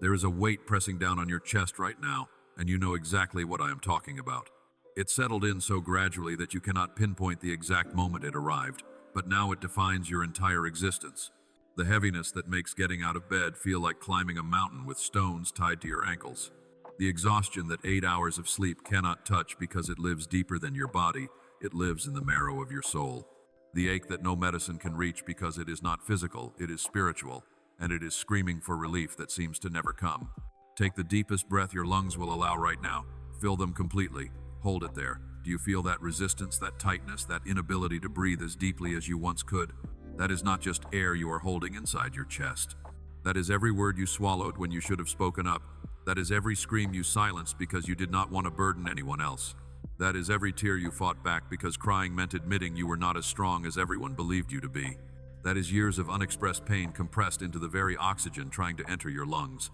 There is a weight pressing down on your chest right now, and you know exactly what I am talking about. It settled in so gradually that you cannot pinpoint the exact moment it arrived, but now it defines your entire existence. The heaviness that makes getting out of bed feel like climbing a mountain with stones tied to your ankles. The exhaustion that 8 hours of sleep cannot touch because it lives deeper than your body, it lives in the marrow of your soul. The ache that no medicine can reach because it is not physical, it is spiritual, and it is screaming for relief that seems to never come. Take the deepest breath your lungs will allow right now. Fill them completely. Hold it there. Do you feel that resistance, that tightness, that inability to breathe as deeply as you once could? That is not just air you are holding inside your chest. That is every word you swallowed when you should have spoken up. That is every scream you silenced because you did not want to burden anyone else. That is every tear you fought back because crying meant admitting you were not as strong as everyone believed you to be. That is years of unexpressed pain compressed into the very oxygen trying to enter your lungs.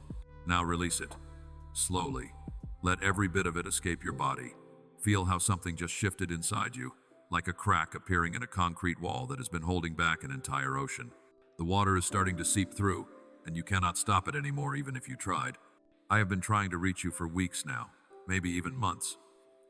Now release it. Slowly. Let every bit of it escape your body. Feel how something just shifted inside you, like a crack appearing in a concrete wall that has been holding back an entire ocean. The water is starting to seep through, and you cannot stop it anymore even if you tried. I have been trying to reach you for weeks now, maybe even months.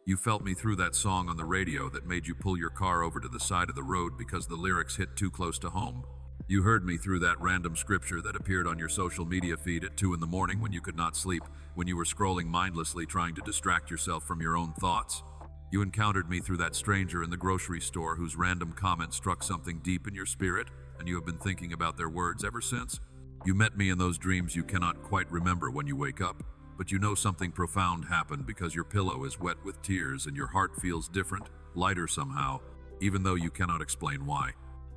You felt me through that song on the radio that made you pull your car over to the side of the road because the lyrics hit too close to home. You heard me through that random scripture that appeared on your social media feed at 2 in the morning when you could not sleep, when you were scrolling mindlessly trying to distract yourself from your own thoughts. You encountered me through that stranger in the grocery store whose random comment struck something deep in your spirit, and you have been thinking about their words ever since. You met me in those dreams you cannot quite remember when you wake up, but you know something profound happened because your pillow is wet with tears and your heart feels different, lighter somehow, even though you cannot explain why.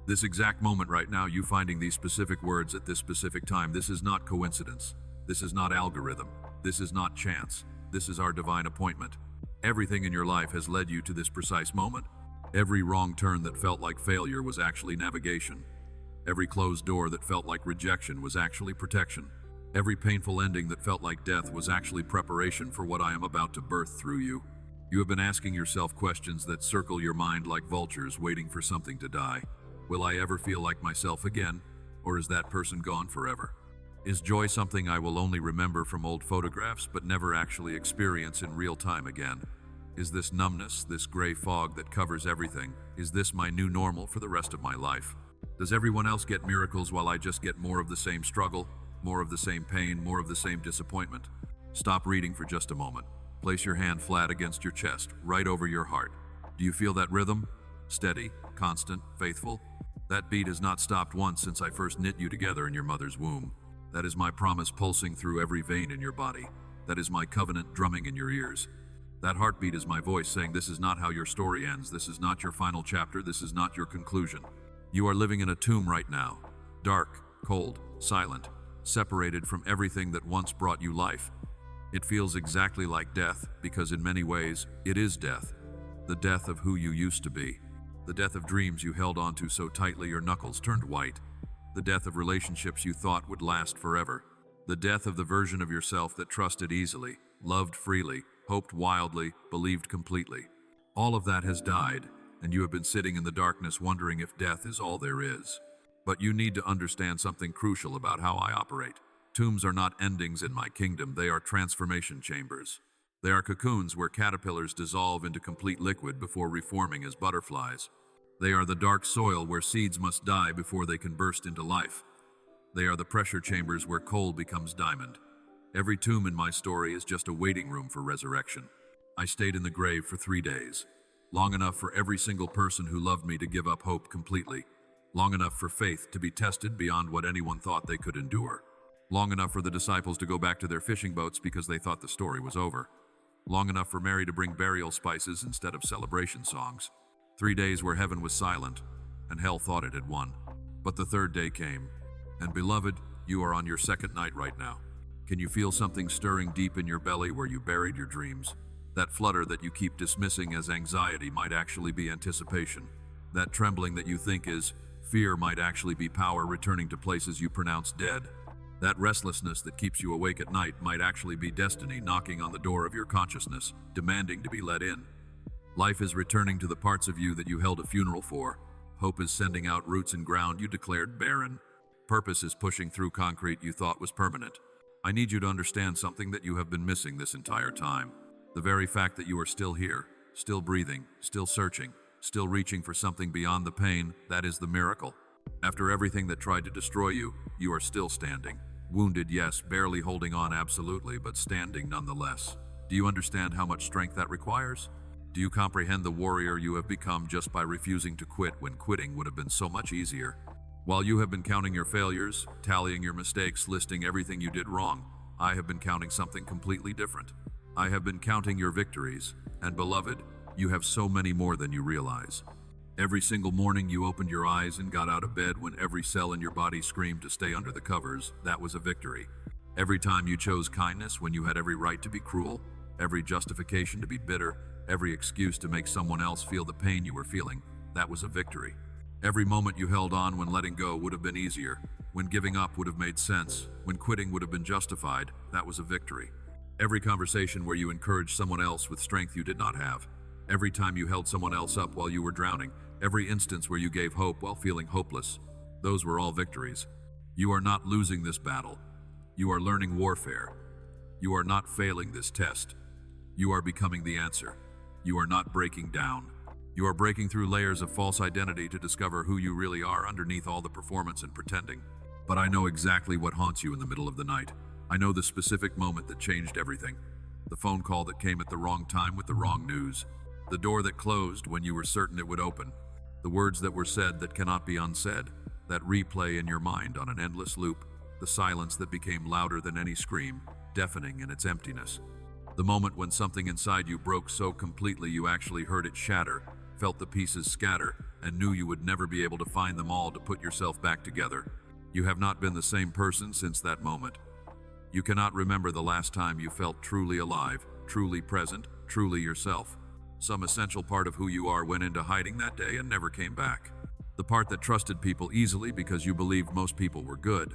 This exact moment right now, you finding these specific words at this specific time, this is not coincidence. This is not algorithm. This is not chance. This is our divine appointment. Everything in your life has led you to this precise moment. Every wrong turn that felt like failure was actually navigation. Every closed door that felt like rejection was actually protection. Every painful ending that felt like death was actually preparation for what I am about to birth through you. You have been asking yourself questions that circle your mind like vultures waiting for something to die. Will I ever feel like myself again? Or is that person gone forever? Is joy something I will only remember from old photographs but never actually experience in real time again? Is this numbness, this gray fog that covers everything, is this my new normal for the rest of my life? Does everyone else get miracles while I just get more of the same struggle, more of the same pain, more of the same disappointment? Stop reading for just a moment. Place your hand flat against your chest, right over your heart. Do you feel that rhythm? Steady, constant, faithful? That beat has not stopped once since I first knit you together in your mother's womb. That is my promise pulsing through every vein in your body. That is my covenant drumming in your ears. That heartbeat is my voice saying this is not how your story ends, this is not your final chapter, this is not your conclusion. You are living in a tomb right now, dark, cold, silent, separated from everything that once brought you life. It feels exactly like death because in many ways, it is death. The death of who you used to be. The death of dreams you held onto so tightly your knuckles turned white. The death of relationships you thought would last forever. The death of the version of yourself that trusted easily, loved freely, hoped wildly, believed completely. All of that has died, and you have been sitting in the darkness wondering if death is all there is. But you need to understand something crucial about how I operate. Tombs are not endings in my kingdom, they are transformation chambers. They are cocoons where caterpillars dissolve into complete liquid before reforming as butterflies. They are the dark soil where seeds must die before they can burst into life. They are the pressure chambers where coal becomes diamond. Every tomb in my story is just a waiting room for resurrection. I stayed in the grave for 3 days, long enough for every single person who loved me to give up hope completely, long enough for faith to be tested beyond what anyone thought they could endure, long enough for the disciples to go back to their fishing boats because they thought the story was over, long enough for Mary to bring burial spices instead of celebration songs. 3 days where heaven was silent, and hell thought it had won. But the third day came, and beloved, you are on your second night right now. Can you feel something stirring deep in your belly where you buried your dreams? That flutter that you keep dismissing as anxiety might actually be anticipation. That trembling that you think is fear might actually be power returning to places you pronounce dead. That restlessness that keeps you awake at night might actually be destiny knocking on the door of your consciousness, demanding to be let in. Life is returning to the parts of you that you held a funeral for. Hope is sending out roots in ground you declared barren. Purpose is pushing through concrete you thought was permanent. I need you to understand something that you have been missing this entire time. The very fact that you are still here, still breathing, still searching, still reaching for something beyond the pain, that is the miracle. After everything that tried to destroy you, you are still standing. Wounded, yes, barely holding on, absolutely, but standing nonetheless. Do you understand how much strength that requires? Do you comprehend the warrior you have become just by refusing to quit when quitting would have been so much easier? While you have been counting your failures, tallying your mistakes, listing everything you did wrong, I have been counting something completely different. I have been counting your victories, and beloved, you have so many more than you realize. Every single morning you opened your eyes and got out of bed when every cell in your body screamed to stay under the covers, that was a victory. Every time you chose kindness when you had every right to be cruel, every justification to be bitter, every excuse to make someone else feel the pain you were feeling, that was a victory. Every moment you held on when letting go would have been easier, when giving up would have made sense, when quitting would have been justified, that was a victory. Every conversation where you encouraged someone else with strength you did not have, every time you held someone else up while you were drowning, every instance where you gave hope while feeling hopeless, those were all victories. You are not losing this battle. You are learning warfare. You are not failing this test. You are becoming the answer. You are not breaking down. You are breaking through layers of false identity to discover who you really are underneath all the performance and pretending. But I know exactly what haunts you in the middle of the night. I know the specific moment that changed everything. The phone call that came at the wrong time with the wrong news. The door that closed when you were certain it would open. The words that were said that cannot be unsaid. That replay in your mind on an endless loop. The silence that became louder than any scream, deafening in its emptiness. The moment when something inside you broke so completely you actually heard it shatter, felt the pieces scatter, and knew you would never be able to find them all to put yourself back together. You have not been the same person since that moment. You cannot remember the last time you felt truly alive, truly present, truly yourself. Some essential part of who you are went into hiding that day and never came back. The part that trusted people easily because you believed most people were good.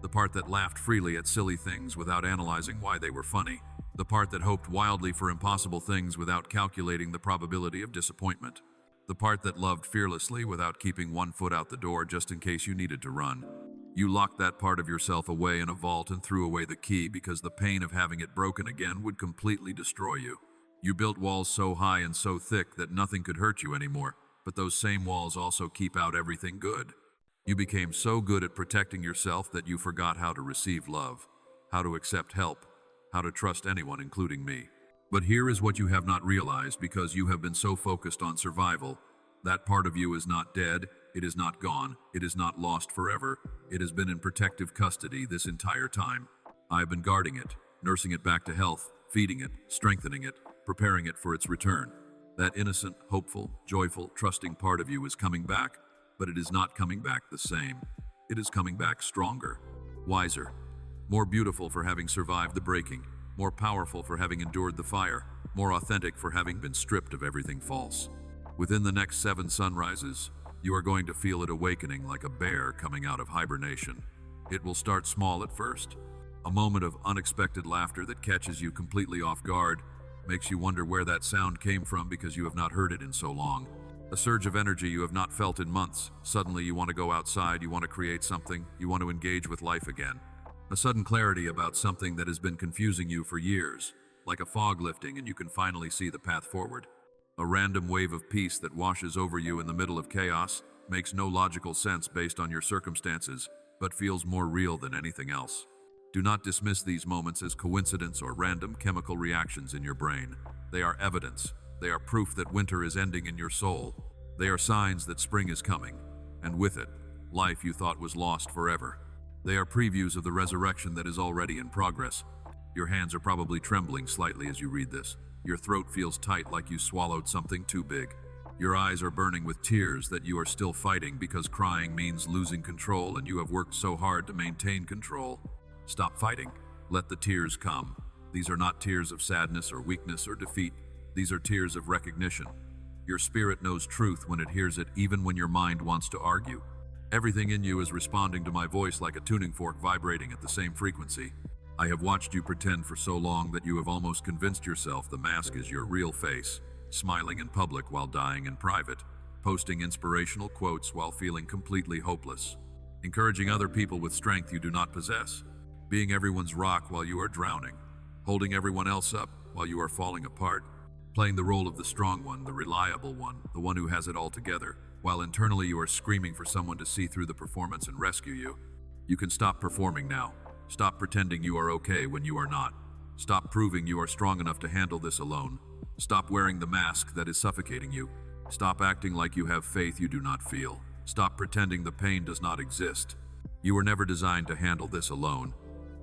The part that laughed freely at silly things without analyzing why they were funny. The part that hoped wildly for impossible things without calculating the probability of disappointment. The part that loved fearlessly without keeping one foot out the door just in case you needed to run. You locked that part of yourself away in a vault and threw away the key because the pain of having it broken again would completely destroy you. You built walls so high and so thick that nothing could hurt you anymore, but those same walls also keep out everything good. You became so good at protecting yourself that you forgot how to receive love, how to accept help, how to trust anyone, including me. But here is what you have not realized because you have been so focused on survival. That part of you is not dead, it is not gone, it is not lost forever. It has been in protective custody this entire time. I have been guarding it, nursing it back to health, feeding it, strengthening it, preparing it for its return. That innocent, hopeful, joyful, trusting part of you is coming back, but it is not coming back the same. It is coming back stronger, wiser, more beautiful for having survived the breaking, more powerful for having endured the fire, more authentic for having been stripped of everything false. Within the next 7 sunrises, you are going to feel it awakening like a bear coming out of hibernation. It will start small at first. A moment of unexpected laughter that catches you completely off guard, makes you wonder where that sound came from because you have not heard it in so long. A surge of energy you have not felt in months. Suddenly you want to go outside, you want to create something, you want to engage with life again. A sudden clarity about something that has been confusing you for years, like a fog lifting and you can finally see the path forward. A random wave of peace that washes over you in the middle of chaos, makes no logical sense based on your circumstances, but feels more real than anything else. Do not dismiss these moments as coincidence or random chemical reactions in your brain. They are evidence. They are proof that winter is ending in your soul. They are signs that spring is coming, and with it, life you thought was lost forever. They are previews of the resurrection that is already in progress. Your hands are probably trembling slightly as you read this. Your throat feels tight like you swallowed something too big. Your eyes are burning with tears that you are still fighting because crying means losing control and you have worked so hard to maintain control. Stop fighting. Let the tears come. These are not tears of sadness or weakness or defeat. These are tears of recognition. Your spirit knows truth when it hears it, even when your mind wants to argue. Everything in you is responding to my voice like a tuning fork vibrating at the same frequency. I have watched you pretend for so long that you have almost convinced yourself the mask is your real face, smiling in public while dying in private, posting inspirational quotes while feeling completely hopeless, encouraging other people with strength you do not possess. being everyone's rock while you are drowning, holding everyone else up while you are falling apart, playing the role of the strong one, the reliable one, the one who has it all together, while internally you are screaming for someone to see through the performance and rescue you. You can stop performing now. Stop pretending you are okay when you are not. Stop proving you are strong enough to handle this alone. Stop wearing the mask that is suffocating you. Stop acting like you have faith you do not feel. Stop pretending the pain does not exist. You were never designed to handle this alone.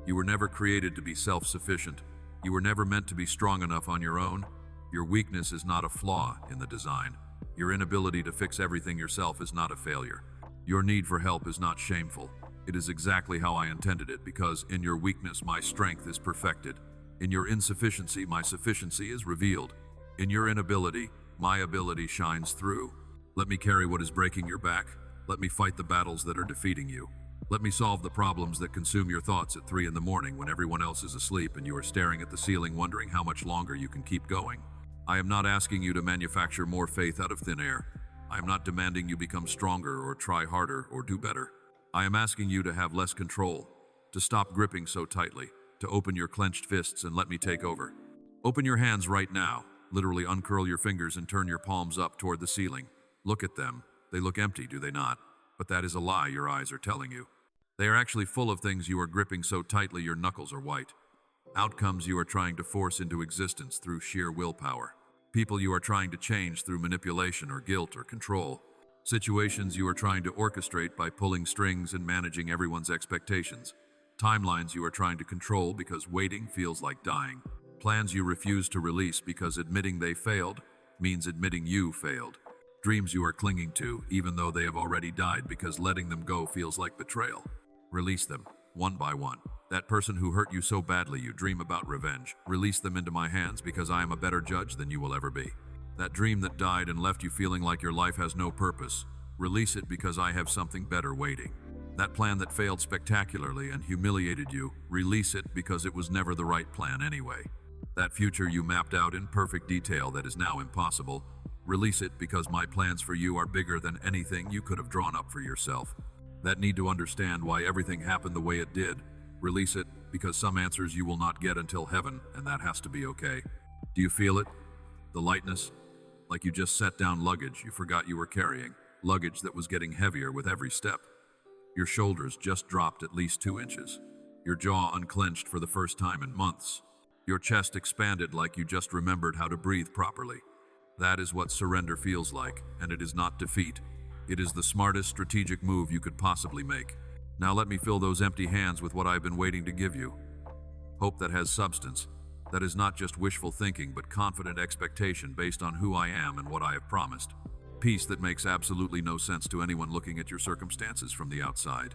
You were never created to be self-sufficient. You were never meant to be strong enough on your own. Your weakness is not a flaw in the design. Your inability to fix everything yourself is not a failure. Your need for help is not shameful. It is exactly how I intended it, because in your weakness my strength is perfected. In your insufficiency my sufficiency is revealed. In your inability, my ability shines through. Let me carry what is breaking your back. Let me fight the battles that are defeating you. Let me solve the problems that consume your thoughts at 3 in the morning when everyone else is asleep and you are staring at the ceiling wondering how much longer you can keep going. I am not asking you to manufacture more faith out of thin air. I am not demanding you become stronger or try harder or do better. I am asking you to have less control, to stop gripping so tightly, to open your clenched fists and let me take over. Open your hands right now, literally uncurl your fingers and turn your palms up toward the ceiling. Look at them. They look empty, do they not? But that is a lie your eyes are telling you. They are actually full of things you are gripping so tightly your knuckles are white. Outcomes you are trying to force into existence through sheer willpower. People you are trying to change through manipulation or guilt or control. Situations you are trying to orchestrate by pulling strings and managing everyone's expectations. Timelines you are trying to control because waiting feels like dying. Plans you refuse to release because admitting they failed means admitting you failed. Dreams you are clinging to even though they have already died because letting them go feels like betrayal. Release them, one by one. That person who hurt you so badly you dream about revenge. Release them into my hands because I am a better judge than you will ever be. That dream that died and left you feeling like your life has no purpose. Release it because I have something better waiting. That plan that failed spectacularly and humiliated you. Release it because it was never the right plan anyway. That future you mapped out in perfect detail that is now impossible. Release it because my plans for you are bigger than anything you could have drawn up for yourself. That need to understand why everything happened the way it did. Release it because some answers you will not get until heaven, and that has to be okay. Do you feel it? The lightness? Like you just set down luggage you forgot you were carrying. Luggage that was getting heavier with every step. Your shoulders just dropped at least 2 inches. Your jaw unclenched for the first time in months. Your chest expanded like you just remembered how to breathe properly. That is what surrender feels like, and it is not defeat. It is the smartest strategic move you could possibly make. Now let me fill those empty hands with what I've been waiting to give you. Hope that has substance. That is not just wishful thinking, but confident expectation based on who I am and what I have promised. Peace that makes absolutely no sense to anyone looking at your circumstances from the outside.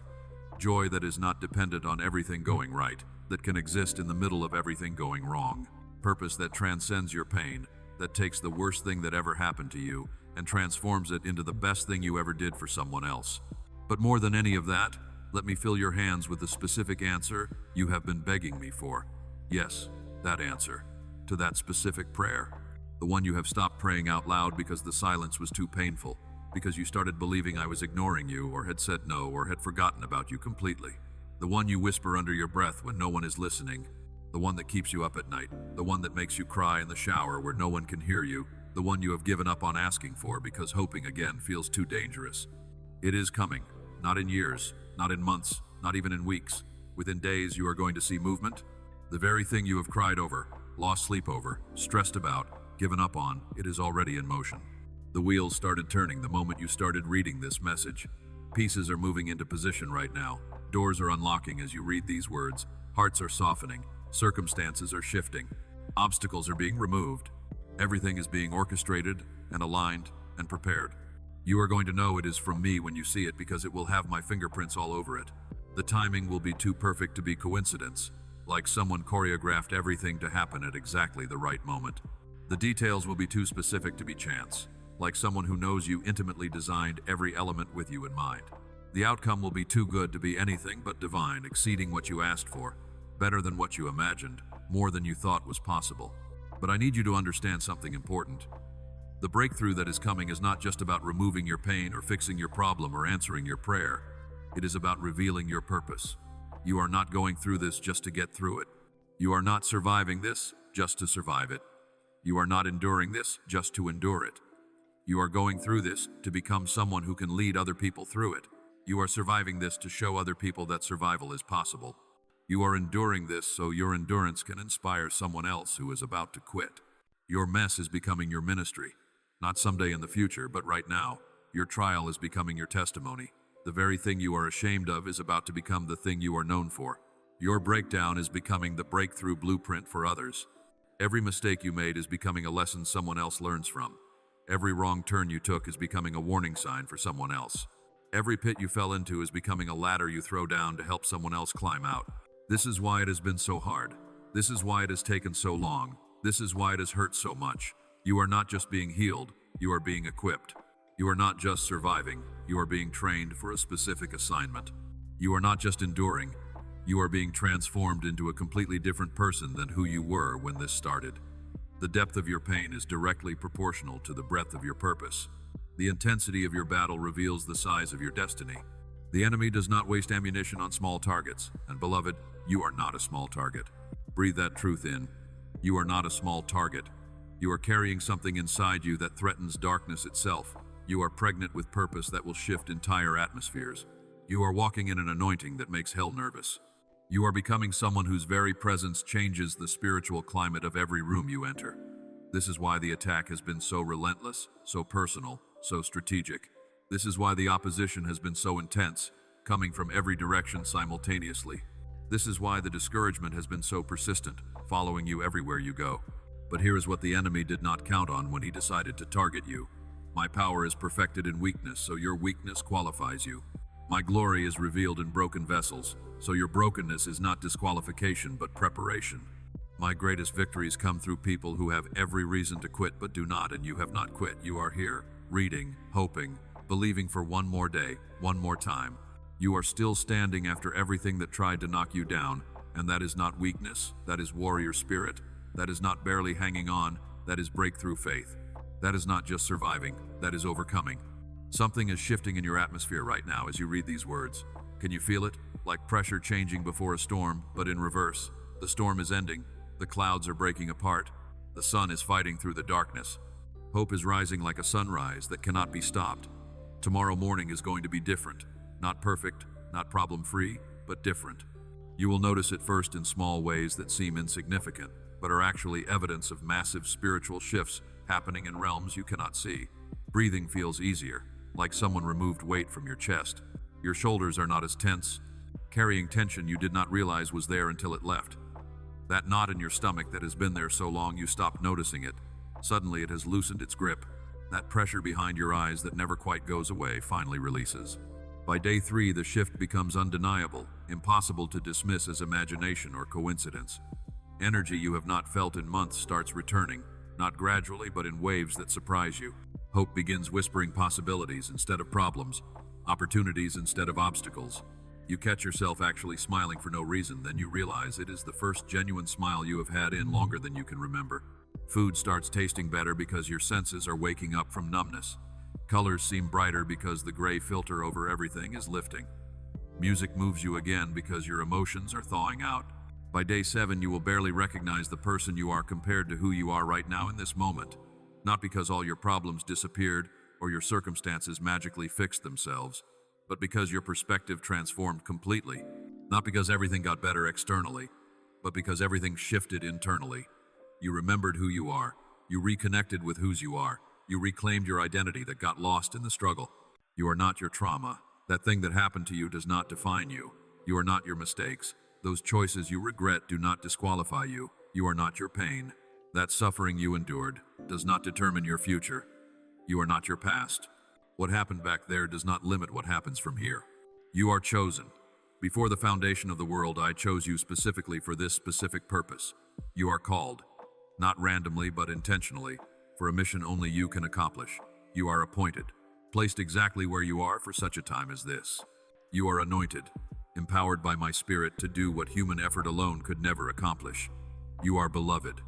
Joy that is not dependent on everything going right, that can exist in the middle of everything going wrong. Purpose that transcends your pain, that takes the worst thing that ever happened to you and transforms it into the best thing you ever did for someone else. But more than any of that, let me fill your hands with the specific answer you have been begging me for. Yes, that answer, to that specific prayer. The one you have stopped praying out loud because the silence was too painful, because you started believing I was ignoring you or had said no or had forgotten about you completely. The one you whisper under your breath when no one is listening. The one that keeps you up at night. The one that makes you cry in the shower where no one can hear you. The one you have given up on asking for because hoping again feels too dangerous. It is coming, not in years, not in months, not even in weeks. Within days you are going to see movement. The very thing you have cried over, lost sleep over, stressed about, given up on, it is already in motion. The wheels started turning the moment you started reading this message. Pieces are moving into position right now. Doors are unlocking as you read these words. Hearts are softening. Circumstances are shifting. Obstacles are being removed. Everything is being orchestrated and aligned and prepared. You are going to know it is from me when you see it because it will have my fingerprints all over it. The timing will be too perfect to be coincidence, like someone choreographed everything to happen at exactly the right moment. The details will be too specific to be chance, like someone who knows you intimately designed every element with you in mind. The outcome will be too good to be anything but divine, exceeding what you asked for, better than what you imagined, more than you thought was possible. But I need you to understand something important. The breakthrough that is coming is not just about removing your pain or fixing your problem or answering your prayer. It is about revealing your purpose. You are not going through this just to get through it. You are not surviving this just to survive it. You are not enduring this just to endure it. You are going through this to become someone who can lead other people through it. You are surviving this to show other people that survival is possible. You are enduring this so your endurance can inspire someone else who is about to quit. Your mess is becoming your ministry. Not someday in the future, but right now. Your trial is becoming your testimony. The very thing you are ashamed of is about to become the thing you are known for. Your breakdown is becoming the breakthrough blueprint for others. Every mistake you made is becoming a lesson someone else learns from. Every wrong turn you took is becoming a warning sign for someone else. Every pit you fell into is becoming a ladder you throw down to help someone else climb out. This is why it has been so hard. This is why it has taken so long. This is why it has hurt so much. You are not just being healed, you are being equipped. You are not just surviving, you are being trained for a specific assignment. You are not just enduring, you are being transformed into a completely different person than who you were when this started. The depth of your pain is directly proportional to the breadth of your purpose. The intensity of your battle reveals the size of your destiny. The enemy does not waste ammunition on small targets, and beloved, you are not a small target. Breathe that truth in. You are not a small target. You are carrying something inside you that threatens darkness itself. You are pregnant with purpose that will shift entire atmospheres. You are walking in an anointing that makes hell nervous. You are becoming someone whose very presence changes the spiritual climate of every room you enter. This is why the attack has been so relentless, so personal, so strategic. This is why the opposition has been so intense, coming from every direction simultaneously. This is why the discouragement has been so persistent, following you everywhere you go. But here is what the enemy did not count on when he decided to target you. My power is perfected in weakness, so your weakness qualifies you. My glory is revealed in broken vessels, so your brokenness is not disqualification but preparation. My greatest victories come through people who have every reason to quit but do not, and you have not quit. You are here, reading, hoping, believing for one more day, one more time. You are still standing after everything that tried to knock you down, and that is not weakness, that is warrior spirit. That is not barely hanging on, that is breakthrough faith. That is not just surviving, that is overcoming. Something is shifting in your atmosphere right now as you read these words. Can you feel it? Like pressure changing before a storm, but in reverse. The storm is ending, the clouds are breaking apart, the sun is fighting through the darkness. Hope is rising like a sunrise that cannot be stopped. Tomorrow morning is going to be different. Not perfect, not problem-free, but different. You will notice it first in small ways that seem insignificant, but are actually evidence of massive spiritual shifts happening in realms you cannot see. Breathing feels easier, like someone removed weight from your chest. Your shoulders are not as tense, carrying tension you did not realize was there until it left. That knot in your stomach that has been there so long you stopped noticing it, suddenly it has loosened its grip. That pressure behind your eyes that never quite goes away finally releases. By day 3, the shift becomes undeniable, impossible to dismiss as imagination or coincidence. Energy you have not felt in months starts returning, not gradually but in waves that surprise you. Hope begins whispering possibilities instead of problems, opportunities instead of obstacles. You catch yourself actually smiling for no reason, then you realize it is the first genuine smile you have had in longer than you can remember. Food starts tasting better because your senses are waking up from numbness. Colors seem brighter because the gray filter over everything is lifting. Music moves you again because your emotions are thawing out. By day 7, you will barely recognize the person you are compared to who you are right now in this moment. Not because all your problems disappeared or your circumstances magically fixed themselves, but because your perspective transformed completely. Not because everything got better externally, but because everything shifted internally. You remembered who you are. You reconnected with whose you are. You reclaimed your identity that got lost in the struggle. You are not your trauma. That thing that happened to you does not define you. You are not your mistakes. Those choices you regret do not disqualify you. You are not your pain. That suffering you endured does not determine your future. You are not your past. What happened back there does not limit what happens from here. You are chosen. Before the foundation of the world, I chose you specifically for this specific purpose. You are called, not randomly but intentionally, for a mission only you can accomplish. You are appointed, placed exactly where you are for such a time as this. You are anointed, empowered by my spirit to do what human effort alone could never accomplish. You are beloved,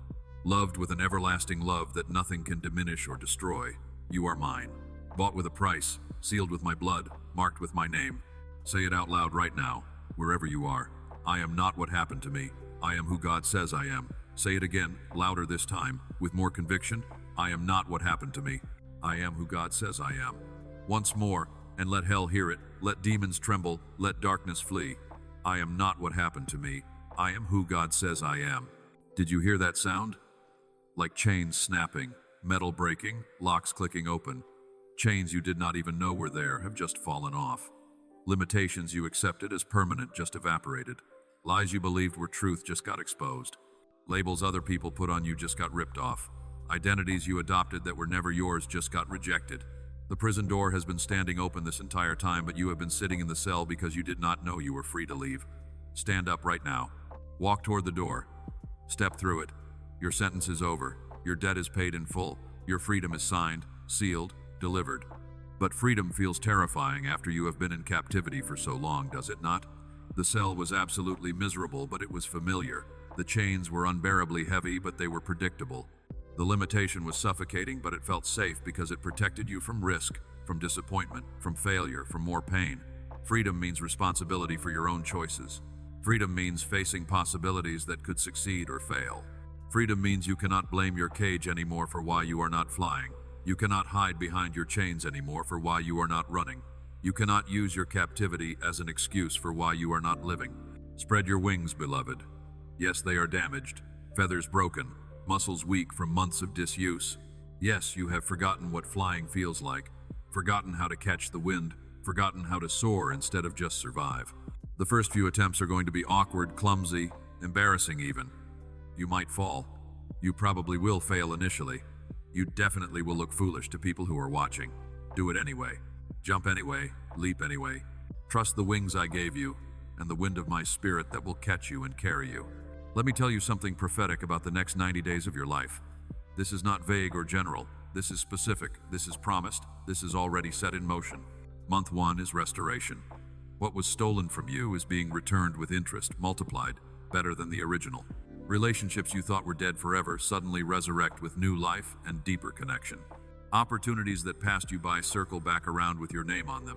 loved with an everlasting love that nothing can diminish or destroy. You are mine, bought with a price, sealed with my blood, marked with my name. Say it out loud right now, wherever you are. I am not what happened to me. I am who God says I am. Say it again, louder this time, with more conviction. I am not what happened to me. I am who God says I am. Once more, and let hell hear it. Let demons tremble. Let darkness flee. I am not what happened to me. I am who God says I am. Did you hear that sound? Like chains snapping, metal breaking, locks clicking open. Chains you did not even know were there have just fallen off. Limitations you accepted as permanent just evaporated. Lies you believed were truth just got exposed. Labels other people put on you just got ripped off. Identities you adopted that were never yours just got rejected. The prison door has been standing open this entire time, but you have been sitting in the cell because you did not know you were free to leave. Stand up right now. Walk toward the door. Step through it. Your sentence is over. Your debt is paid in full. Your freedom is signed, sealed, delivered. But freedom feels terrifying after you have been in captivity for so long, does it not? The cell was absolutely miserable, but it was familiar. The chains were unbearably heavy, but they were predictable. The limitation was suffocating, but it felt safe because it protected you from risk, from disappointment, from failure, from more pain. Freedom means responsibility for your own choices. Freedom means facing possibilities that could succeed or fail. Freedom means you cannot blame your cage anymore for why you are not flying. You cannot hide behind your chains anymore for why you are not running. You cannot use your captivity as an excuse for why you are not living. Spread your wings, beloved. Yes, they are damaged, feathers broken, muscles weak from months of disuse. Yes, you have forgotten what flying feels like, forgotten how to catch the wind, forgotten how to soar instead of just survive. The first few attempts are going to be awkward, clumsy, embarrassing even. You might fall. You probably will fail initially. You definitely will look foolish to people who are watching. Do it anyway. Jump anyway, leap anyway. Trust the wings I gave you, and the wind of my spirit that will catch you and carry you. Let me tell you something prophetic about the next 90 days of your life. This is not vague or general. This is specific. This is promised. This is already set in motion. Month 1 is restoration. What was stolen from you is being returned with interest, multiplied, better than the original. Relationships you thought were dead forever suddenly resurrect with new life and deeper connection. Opportunities that passed you by circle back around with your name on them.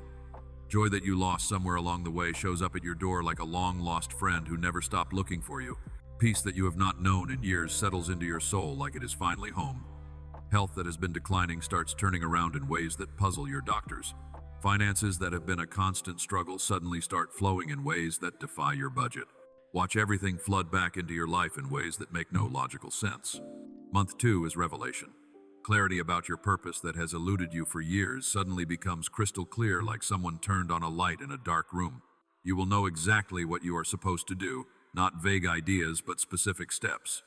Joy that you lost somewhere along the way shows up at your door like a long-lost friend who never stopped looking for you. Peace that you have not known in years settles into your soul like it is finally home. Health that has been declining starts turning around in ways that puzzle your doctors. Finances that have been a constant struggle suddenly start flowing in ways that defy your budget. Watch everything flood back into your life in ways that make no logical sense. Month 2 is revelation. Clarity about your purpose that has eluded you for years suddenly becomes crystal clear, like someone turned on a light in a dark room. You will know exactly what you are supposed to do, not vague ideas, but specific steps.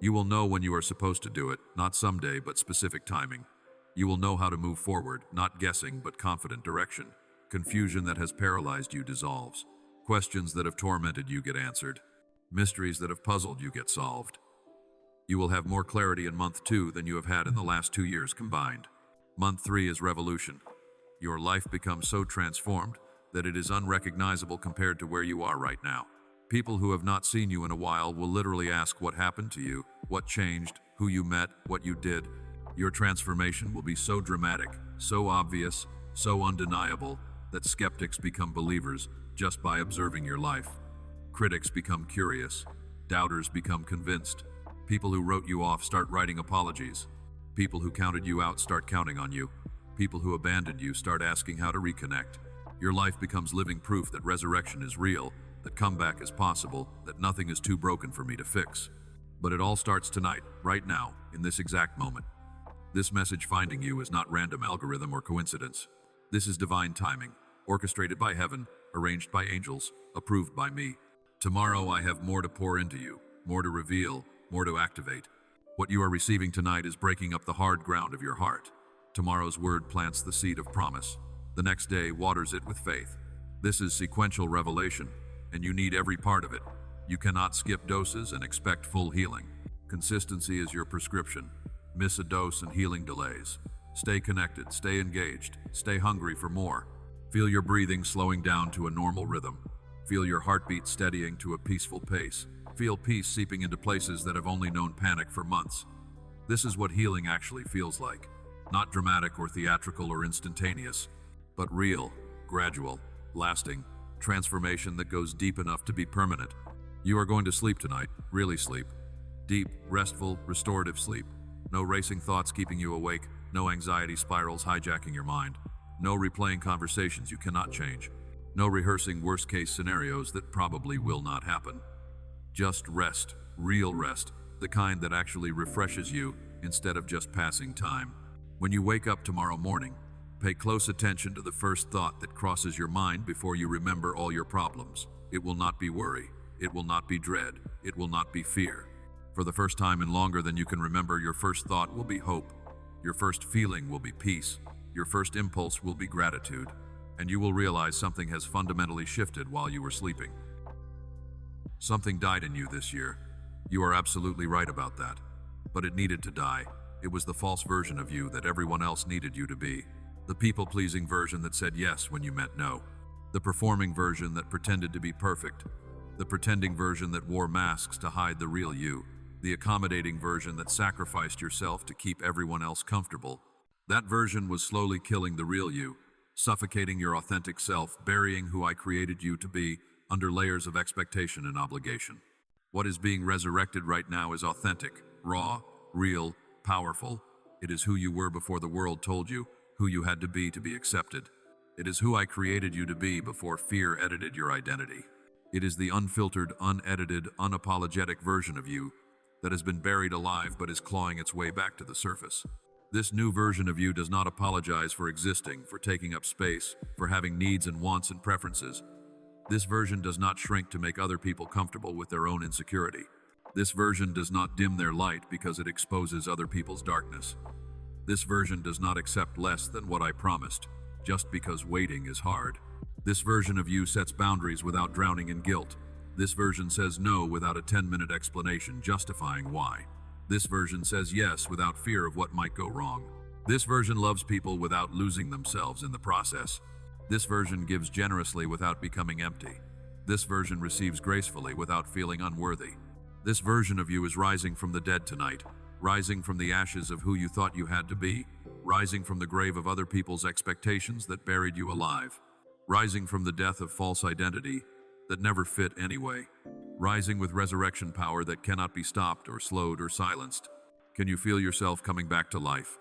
You will know when you are supposed to do it, not someday, but specific timing. You will know how to move forward, not guessing, but confident direction. Confusion that has paralyzed you dissolves. Questions that have tormented you get answered. Mysteries that have puzzled you get solved. You will have more clarity in month 2 than you have had in the last 2 years combined. Month 3 is revolution. Your life becomes so transformed that it is unrecognizable compared to where you are right now. People who have not seen you in a while will literally ask what happened to you, what changed, who you met, what you did. Your transformation will be so dramatic, so obvious, so undeniable that skeptics become believers just by observing your life. Critics become curious. Doubters become convinced. People who wrote you off start writing apologies. People who counted you out start counting on you. People who abandoned you start asking how to reconnect. Your life becomes living proof that resurrection is real, that comeback is possible, that nothing is too broken for me to fix. But it all starts tonight, right now, in this exact moment. This message finding you is not random algorithm or coincidence. This is divine timing, orchestrated by heaven, arranged by angels, approved by me. Tomorrow I have more to pour into you, more to reveal, more to activate. What you are receiving tonight is breaking up the hard ground of your heart. Tomorrow's word plants the seed of promise. The next day waters it with faith. This is sequential revelation, and you need every part of it. You cannot skip doses and expect full healing. Consistency is your prescription. Miss a dose and healing delays. Stay connected, stay engaged, stay hungry for more. Feel your breathing slowing down to a normal rhythm. Feel your heartbeat steadying to a peaceful pace. Feel peace seeping into places that have only known panic for months. This is what healing actually feels like. Not dramatic or theatrical or instantaneous, but real, gradual, lasting, transformation that goes deep enough to be permanent. You are going to sleep tonight, really sleep. Deep, restful, restorative sleep. No racing thoughts keeping you awake, no anxiety spirals hijacking your mind, no replaying conversations you cannot change, no rehearsing worst-case scenarios that probably will not happen. Just rest, real rest, the kind that actually refreshes you instead of just passing time. When you wake up tomorrow morning, pay close attention to the first thought that crosses your mind before you remember all your problems. It will not be worry. It will not be dread. It will not be fear. For the first time in longer than you can remember, your first thought will be hope. Your first feeling will be peace. Your first impulse will be gratitude. And you will realize something has fundamentally shifted while you were sleeping. Something died in you this year. You are absolutely right about that. But it needed to die. It was the false version of you that everyone else needed you to be. The people-pleasing version that said yes when you meant no. The performing version that pretended to be perfect. The pretending version that wore masks to hide the real you. The accommodating version that sacrificed yourself to keep everyone else comfortable. That version was slowly killing the real you, suffocating your authentic self, burying who I created you to be under layers of expectation and obligation. What is being resurrected right now is authentic, raw, real, powerful. It is who you were before the world told you who you had to be accepted. It is who I created you to be before fear edited your identity. It is the unfiltered, unedited, unapologetic version of you that has been buried alive but is clawing its way back to the surface. This new version of you does not apologize for existing, for taking up space, for having needs and wants and preferences. This version does not shrink to make other people comfortable with their own insecurity. This version does not dim their light because it exposes other people's darkness. This version does not accept less than what I promised, just because waiting is hard. This version of you sets boundaries without drowning in guilt. This version says no without a 10-minute explanation justifying why. This version says yes without fear of what might go wrong. This version loves people without losing themselves in the process. This version gives generously without becoming empty. This version receives gracefully without feeling unworthy. This version of you is rising from the dead tonight, rising from the ashes of who you thought you had to be, rising from the grave of other people's expectations that buried you alive, rising from the death of false identity that never fit anyway, rising with resurrection power that cannot be stopped or slowed or silenced. Can you feel yourself coming back to life?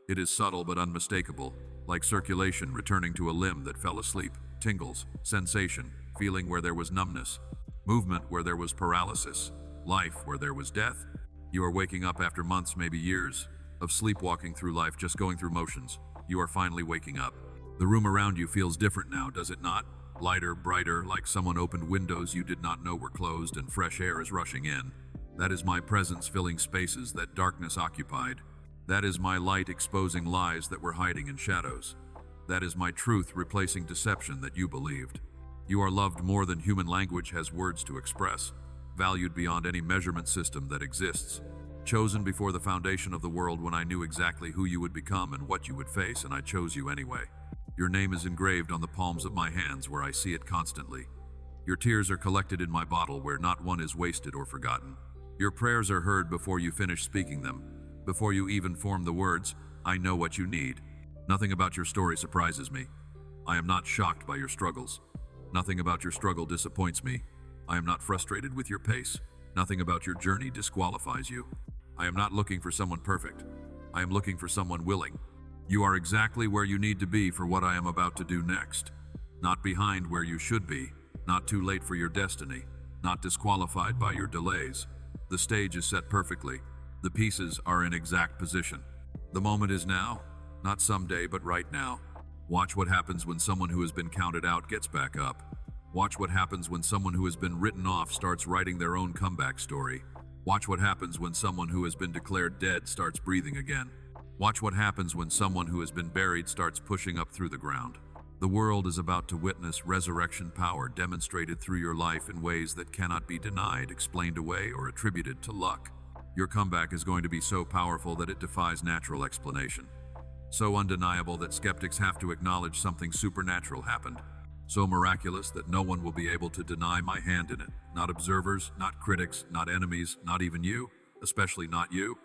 It is subtle but unmistakable, like circulation returning to a limb that fell asleep, tingles, sensation, feeling where there was numbness, movement where there was paralysis, life where there was death. You are waking up after months, maybe years, of sleepwalking through life, just going through motions. You are finally waking up. The room around you feels different now, does it not? Lighter, brighter, like someone opened windows you did not know were closed and fresh air is rushing in. That is my presence filling spaces that darkness occupied. That is my light exposing lies that were hiding in shadows. That is my truth replacing deception that you believed. You are loved more than human language has words to express, valued beyond any measurement system that exists. Chosen before the foundation of the world when I knew exactly who you would become and what you would face, and I chose you anyway. Your name is engraved on the palms of my hands where I see it constantly. Your tears are collected in my bottle where not one is wasted or forgotten. Your prayers are heard before you finish speaking them. Before you even form the words, I know what you need. Nothing about your story surprises me. I am not shocked by your struggles. Nothing about your struggle disappoints me. I am not frustrated with your pace. Nothing about your journey disqualifies you. I am not looking for someone perfect. I am looking for someone willing. You are exactly where you need to be for what I am about to do next. Not behind where you should be, not too late for your destiny, not disqualified by your delays. The stage is set perfectly. The pieces are in exact position. The moment is now, not someday, but right now. Watch what happens when someone who has been counted out gets back up. Watch what happens when someone who has been written off starts writing their own comeback story. Watch what happens when someone who has been declared dead starts breathing again. Watch what happens when someone who has been buried starts pushing up through the ground. The world is about to witness resurrection power demonstrated through your life in ways that cannot be denied, explained away, or attributed to luck. Your comeback is going to be so powerful that it defies natural explanation. So undeniable that skeptics have to acknowledge something supernatural happened. So miraculous that no one will be able to deny my hand in it. Not observers, not critics, not enemies, not even you, especially not you.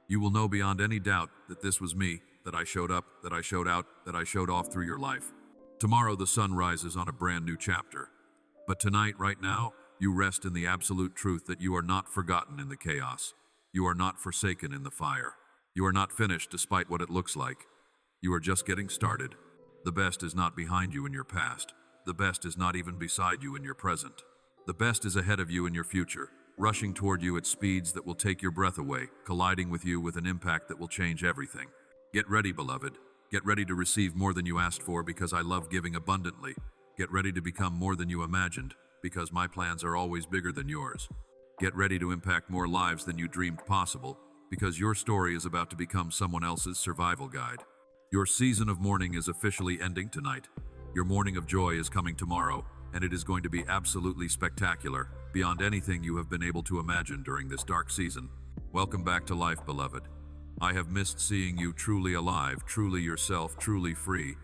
You will know beyond any doubt that this was me, that I showed up, that I showed out, that I showed off through your life. Tomorrow the sun rises on a brand new chapter. But tonight, right now, You rest in the absolute truth that you are not forgotten in the chaos. You are not forsaken in the fire. You are not finished despite what it looks like. You are just getting started. The best is not behind you in your past. The best is not even beside you in your present. The best is ahead of you in your future, rushing toward you at speeds that will take your breath away, colliding with you with an impact that will change everything. Get ready, beloved. Get ready to receive more than you asked for because I love giving abundantly. Get ready to become more than you imagined because my plans are always bigger than yours. Get ready to impact more lives than you dreamed possible because your story is about to become someone else's survival guide. Your season of mourning is officially ending tonight. Your morning of joy is coming tomorrow, and it is going to be absolutely spectacular, beyond anything you have been able to imagine during this dark season. Welcome back to life, beloved. I have missed seeing you truly alive, truly yourself, truly free.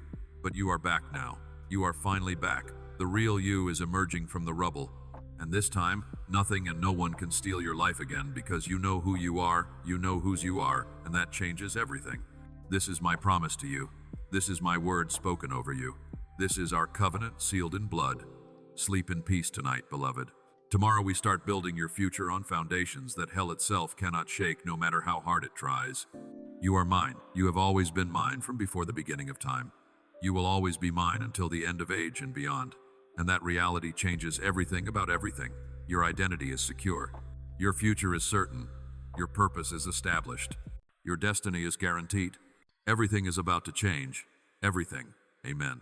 But you are back now. You are finally back. The real you is emerging from the rubble. And this time, nothing and no one can steal your life again because you know who you are, you know whose you are, and that changes everything. This is my promise to you. This is my word spoken over you. This is our covenant sealed in blood. Sleep in peace tonight, beloved. Tomorrow we start building your future on foundations that hell itself cannot shake no matter how hard it tries. You are mine. You have always been mine from before the beginning of time. You will always be mine until the end of age and beyond. And that reality changes everything about everything. Your identity is secure. Your future is certain. Your purpose is established. Your destiny is guaranteed. Everything is about to change. Everything. Amen.